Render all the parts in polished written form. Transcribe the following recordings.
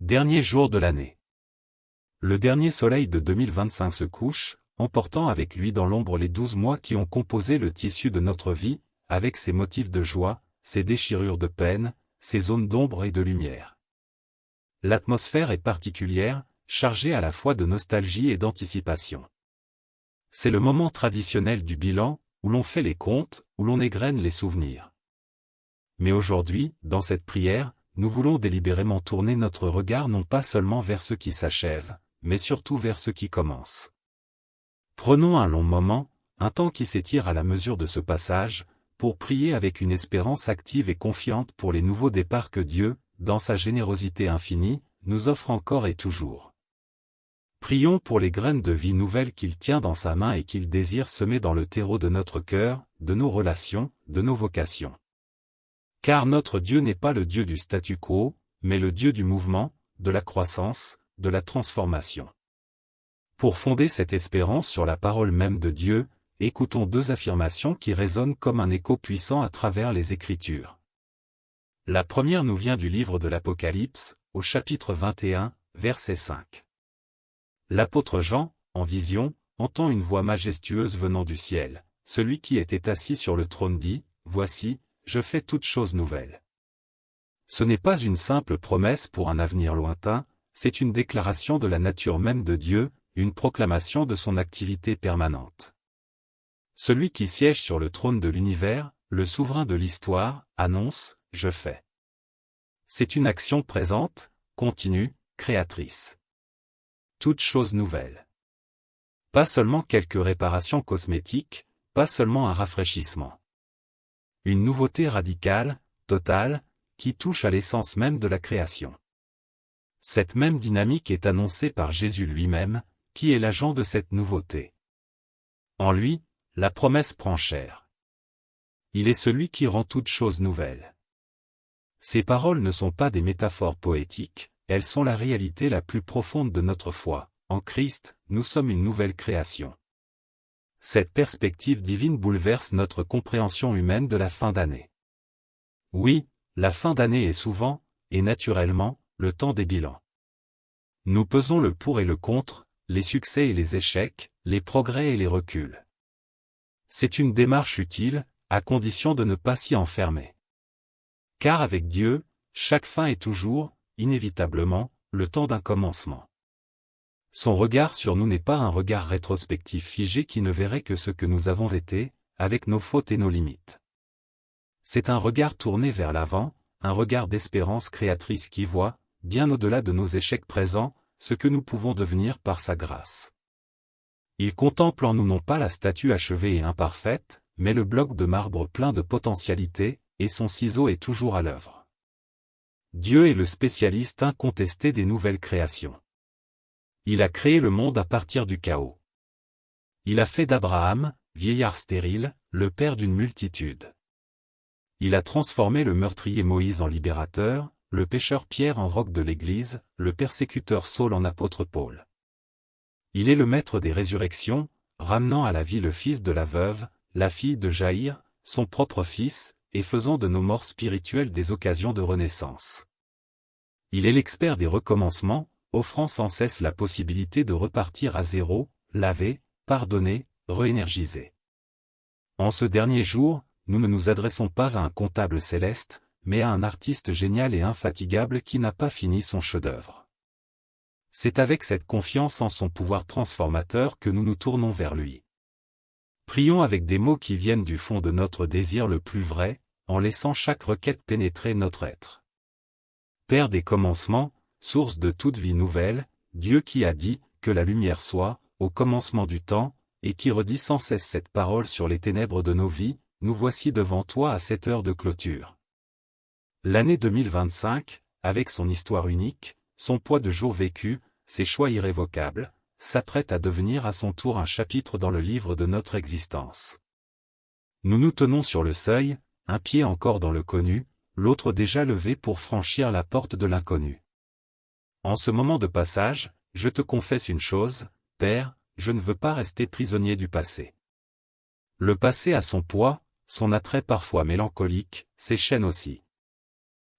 Dernier jour de l'année. Le dernier soleil de 2025 se couche, emportant avec lui dans l'ombre les 12 mois qui ont composé le tissu de notre vie, avec ses motifs de joie, ses déchirures de peine, ses zones d'ombre et de lumière. L'atmosphère est particulière, chargée à la fois de nostalgie et d'anticipation. C'est le moment traditionnel du bilan, où l'on fait les comptes, où l'on égrène les souvenirs. Mais aujourd'hui, dans cette prière, nous voulons délibérément tourner notre regard non pas seulement vers ce qui s'achève, mais surtout vers ce qui commence. Prenons un long moment, un temps qui s'étire à la mesure de ce passage, pour prier avec une espérance active et confiante pour les nouveaux départs que Dieu, dans sa générosité infinie, nous offre encore et toujours. Prions pour les graines de vie nouvelles qu'il tient dans sa main et qu'il désire semer dans le terreau de notre cœur, de nos relations, de nos vocations. Car notre Dieu n'est pas le Dieu du statu quo, mais le Dieu du mouvement, de la croissance, de la transformation. Pour fonder cette espérance sur la parole même de Dieu, écoutons deux affirmations qui résonnent comme un écho puissant à travers les Écritures. La première nous vient du livre de l'Apocalypse, au chapitre 21, verset 5. L'apôtre Jean, en vision, entend une voix majestueuse venant du ciel. Celui qui était assis sur le trône dit, « Voici, je fais toutes choses nouvelles. » Ce n'est pas une simple promesse pour un avenir lointain, c'est une déclaration de la nature même de Dieu, une proclamation de son activité permanente. Celui qui siège sur le trône de l'univers, le souverain de l'histoire, annonce, « Je fais ». C'est une action présente, continue, créatrice. Toutes choses nouvelles. Pas seulement quelques réparations cosmétiques, pas seulement un rafraîchissement. Une nouveauté radicale, totale, qui touche à l'essence même de la création. Cette même dynamique est annoncée par Jésus lui-même, qui est l'agent de cette nouveauté. En lui, la promesse prend chair. Il est celui qui rend toutes choses nouvelles. Ces paroles ne sont pas des métaphores poétiques, elles sont la réalité la plus profonde de notre foi. En Christ, nous sommes une nouvelle création. Cette perspective divine bouleverse notre compréhension humaine de la fin d'année. Oui, la fin d'année est souvent, et naturellement, le temps des bilans. Nous pesons le pour et le contre, les succès et les échecs, les progrès et les reculs. C'est une démarche utile, à condition de ne pas s'y enfermer. Car avec Dieu, chaque fin est toujours, inévitablement, le temps d'un commencement. Son regard sur nous n'est pas un regard rétrospectif figé qui ne verrait que ce que nous avons été, avec nos fautes et nos limites. C'est un regard tourné vers l'avant, un regard d'espérance créatrice qui voit, bien au-delà de nos échecs présents, ce que nous pouvons devenir par sa grâce. Il contemple en nous non pas la statue achevée et imparfaite, mais le bloc de marbre plein de potentialités, et son ciseau est toujours à l'œuvre. Dieu est le spécialiste incontesté des nouvelles créations. Il a créé le monde à partir du chaos. Il a fait d'Abraham, vieillard stérile, le père d'une multitude. Il a transformé le meurtrier Moïse en libérateur, le pécheur Pierre en roc de l'Église, le persécuteur Saul en apôtre Paul. Il est le maître des résurrections, ramenant à la vie le fils de la veuve, la fille de Jaïr, son propre fils, et faisant de nos morts spirituelles des occasions de renaissance. Il est l'expert des recommencements, offrant sans cesse la possibilité de repartir à zéro, laver, pardonner, réénergiser. En ce dernier jour, nous ne nous adressons pas à un comptable céleste, mais à un artiste génial et infatigable qui n'a pas fini son chef-d'œuvre. C'est avec cette confiance en son pouvoir transformateur que nous nous tournons vers lui. Prions avec des mots qui viennent du fond de notre désir le plus vrai, en laissant chaque requête pénétrer notre être. Père des commencements, source de toute vie nouvelle, Dieu qui a dit, que la lumière soit, au commencement du temps, et qui redit sans cesse cette parole sur les ténèbres de nos vies, nous voici devant toi à cette heure de clôture. L'année 2025, avec son histoire unique, son poids de jours vécus, ses choix irrévocables, s'apprête à devenir à son tour un chapitre dans le livre de notre existence. Nous nous tenons sur le seuil, un pied encore dans le connu, l'autre déjà levé pour franchir la porte de l'inconnu. En ce moment de passage, je te confesse une chose, Père, je ne veux pas rester prisonnier du passé. Le passé a son poids, son attrait parfois mélancolique, ses chaînes aussi.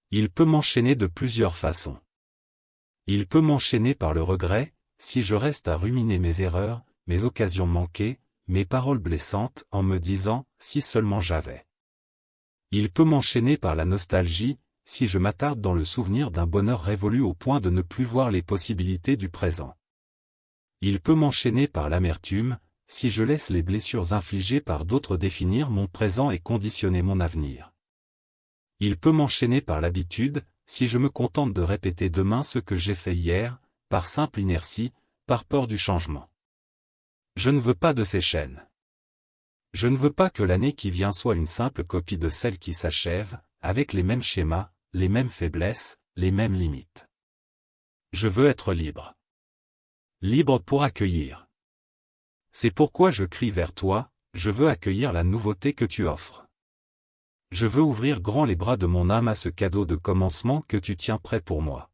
Il peut m'enchaîner de plusieurs façons. Il peut m'enchaîner par le regret, si je reste à ruminer mes erreurs, mes occasions manquées, mes paroles blessantes en me disant « si seulement j'avais ». Il peut m'enchaîner par la nostalgie, si je m'attarde dans le souvenir d'un bonheur révolu au point de ne plus voir les possibilités du présent. Il peut m'enchaîner par l'amertume, si je laisse les blessures infligées par d'autres définir mon présent et conditionner mon avenir. Il peut m'enchaîner par l'habitude, si je me contente de répéter demain ce que j'ai fait hier, par simple inertie, par peur du changement. Je ne veux pas de ces chaînes. Je ne veux pas que l'année qui vient soit une simple copie de celle qui s'achève, avec les mêmes schémas, les mêmes faiblesses, les mêmes limites. Je veux être libre. Libre pour accueillir. C'est pourquoi je crie vers toi, je veux accueillir la nouveauté que tu offres. Je veux ouvrir grand les bras de mon âme à ce cadeau de commencement que tu tiens prêt pour moi.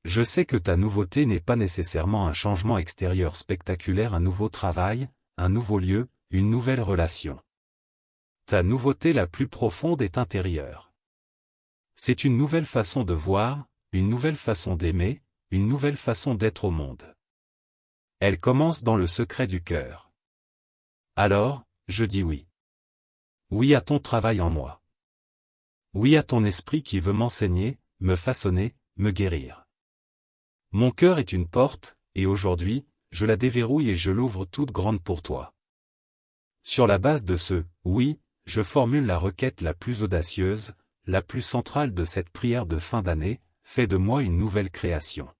Je sais que ta nouveauté n'est pas nécessairement un changement extérieur spectaculaire, un nouveau travail, un nouveau lieu, une nouvelle relation. Ta nouveauté la plus profonde est intérieure. C'est une nouvelle façon de voir, une nouvelle façon d'aimer, une nouvelle façon d'être au monde. Elle commence dans le secret du cœur. Alors, je dis oui. Oui à ton travail en moi. Oui à ton esprit qui veut m'enseigner, me façonner, me guérir. Mon cœur est une porte, et aujourd'hui, je la déverrouille et je l'ouvre toute grande pour toi. Sur la base de ce « oui », je formule la requête la plus audacieuse, la plus centrale de cette prière de fin d'année, fais de moi une nouvelle création.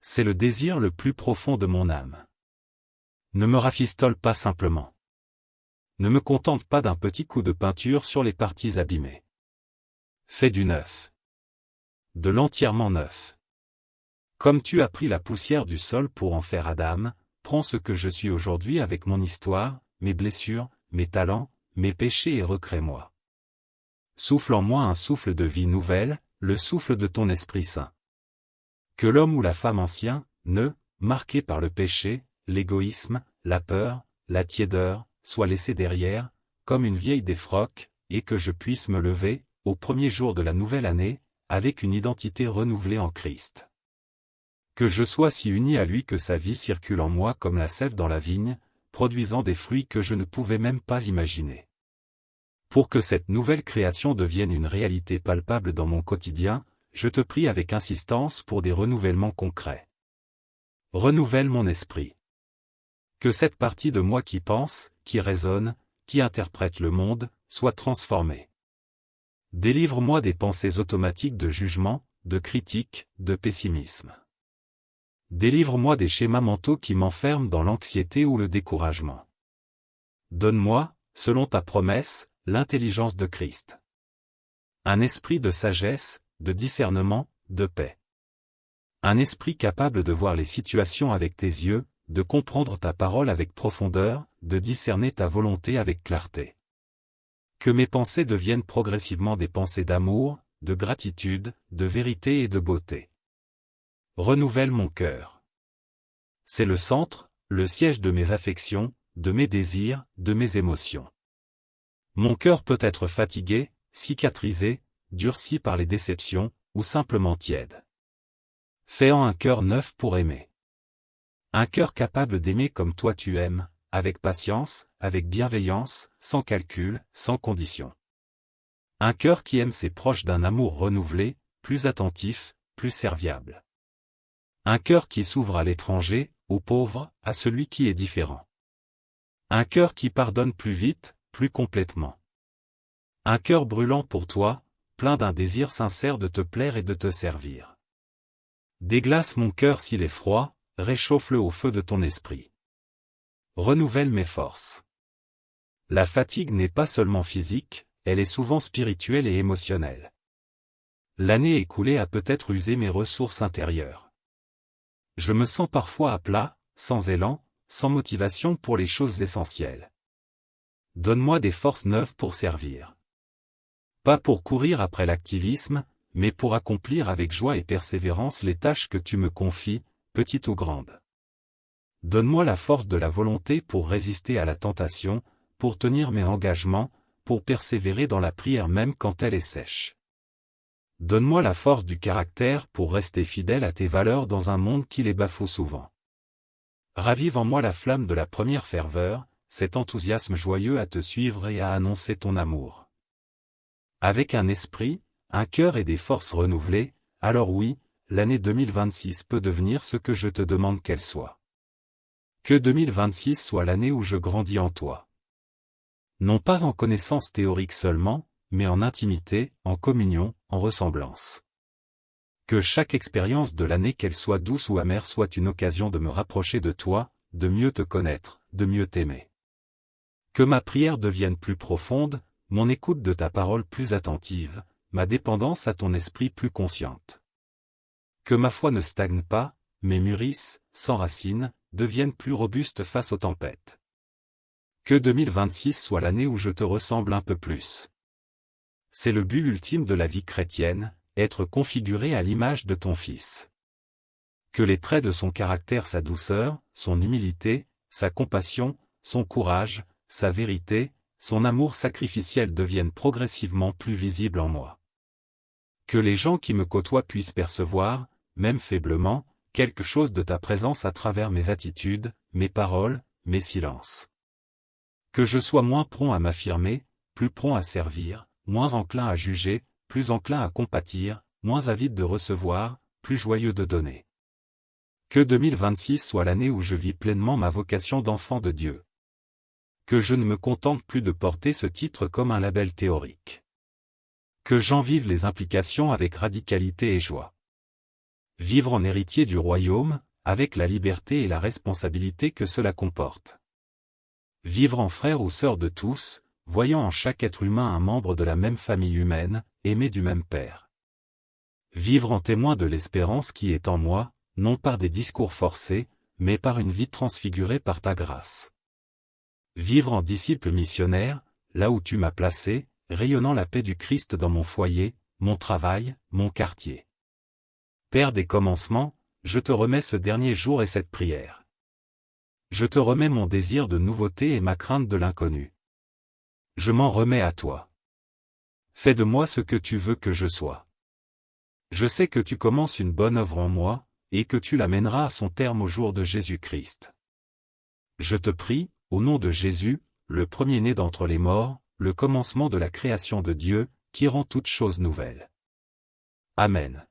C'est le désir le plus profond de mon âme. Ne me rafistole pas simplement. Ne me contente pas d'un petit coup de peinture sur les parties abîmées. Fais du neuf. De l'entièrement neuf. Comme tu as pris la poussière du sol pour en faire Adam, prends ce que je suis aujourd'hui avec mon histoire, mes blessures, mes talents, mes péchés et recrée-moi. Souffle en moi un souffle de vie nouvelle, le souffle de ton Esprit Saint. Que l'homme ou la femme ancien, marqué par le péché, l'égoïsme, la peur, la tiédeur, soit laissé derrière, comme une vieille défroque, et que je puisse me lever, au premier jour de la nouvelle année, avec une identité renouvelée en Christ. Que je sois si uni à lui que sa vie circule en moi comme la sève dans la vigne, produisant des fruits que je ne pouvais même pas imaginer. Pour que cette nouvelle création devienne une réalité palpable dans mon quotidien, je te prie avec insistance pour des renouvellements concrets. Renouvelle mon esprit. Que cette partie de moi qui pense, qui raisonne, qui interprète le monde, soit transformée. Délivre-moi des pensées automatiques de jugement, de critique, de pessimisme. Délivre-moi des schémas mentaux qui m'enferment dans l'anxiété ou le découragement. Donne-moi, selon ta promesse, l'intelligence de Christ. Un esprit de sagesse, de discernement, de paix. Un esprit capable de voir les situations avec tes yeux, de comprendre ta parole avec profondeur, de discerner ta volonté avec clarté. Que mes pensées deviennent progressivement des pensées d'amour, de gratitude, de vérité et de beauté. Renouvelle mon cœur. C'est le centre, le siège de mes affections, de mes désirs, de mes émotions. Mon cœur peut être fatigué, cicatrisé, durci par les déceptions, ou simplement tiède. Fais-en un cœur neuf pour aimer. Un cœur capable d'aimer comme toi tu aimes, avec patience, avec bienveillance, sans calcul, sans condition. Un cœur qui aime ses proches d'un amour renouvelé, plus attentif, plus serviable. Un cœur qui s'ouvre à l'étranger, au pauvre, à celui qui est différent. Un cœur qui pardonne plus vite, plus complètement. Un cœur brûlant pour toi, plein d'un désir sincère de te plaire et de te servir. Déglace mon cœur s'il est froid, réchauffe-le au feu de ton esprit. Renouvelle mes forces. La fatigue n'est pas seulement physique, elle est souvent spirituelle et émotionnelle. L'année écoulée a peut-être usé mes ressources intérieures. Je me sens parfois à plat, sans élan, sans motivation pour les choses essentielles. Donne-moi des forces neuves pour servir. Pas pour courir après l'activisme, mais pour accomplir avec joie et persévérance les tâches que tu me confies, petites ou grandes. Donne-moi la force de la volonté pour résister à la tentation, pour tenir mes engagements, pour persévérer dans la prière même quand elle est sèche. Donne-moi la force du caractère pour rester fidèle à tes valeurs dans un monde qui les bafoue souvent. Ravive en moi la flamme de la première ferveur, cet enthousiasme joyeux à te suivre et à annoncer ton amour. Avec un esprit, un cœur et des forces renouvelées, alors oui, l'année 2026 peut devenir ce que je te demande qu'elle soit. Que 2026 soit l'année où je grandis en toi. Non pas en connaissance théorique seulement, mais en intimité, en communion, en ressemblance. Que chaque expérience de l'année, qu'elle soit douce ou amère, soit une occasion de me rapprocher de toi, de mieux te connaître, de mieux t'aimer. Que ma prière devienne plus profonde, mon écoute de ta parole plus attentive, ma dépendance à ton esprit plus consciente. Que ma foi ne stagne pas, mais mûrisse, s'enracine, devienne plus robuste face aux tempêtes. Que 2026 soit l'année où je te ressemble un peu plus. C'est le but ultime de la vie chrétienne, être configuré à l'image de ton Fils. Que les traits de son caractère, sa douceur, son humilité, sa compassion, son courage, sa vérité, son amour sacrificiel deviennent progressivement plus visibles en moi. Que les gens qui me côtoient puissent percevoir, même faiblement, quelque chose de ta présence à travers mes attitudes, mes paroles, mes silences. Que je sois moins prompt à m'affirmer, plus prompt à servir, moins enclin à juger, plus enclin à compatir, moins avide de recevoir, plus joyeux de donner. Que 2026 soit l'année où je vis pleinement ma vocation d'enfant de Dieu. Que je ne me contente plus de porter ce titre comme un label théorique. Que j'en vive les implications avec radicalité et joie. Vivre en héritier du royaume, avec la liberté et la responsabilité que cela comporte. Vivre en frère ou sœur de tous, voyant en chaque être humain un membre de la même famille humaine, aimé du même Père. Vivre en témoin de l'espérance qui est en moi, non par des discours forcés, mais par une vie transfigurée par ta grâce. Vivre en disciple missionnaire, là où tu m'as placé, rayonnant la paix du Christ dans mon foyer, mon travail, mon quartier. Père des commencements, je te remets ce dernier jour et cette prière. Je te remets mon désir de nouveauté et ma crainte de l'inconnu. Je m'en remets à toi. Fais de moi ce que tu veux que je sois. Je sais que tu commences une bonne œuvre en moi, et que tu l'amèneras à son terme au jour de Jésus-Christ. Je te prie, au nom de Jésus, le premier-né d'entre les morts, le commencement de la création de Dieu, qui rend toutes choses nouvelles. Amen.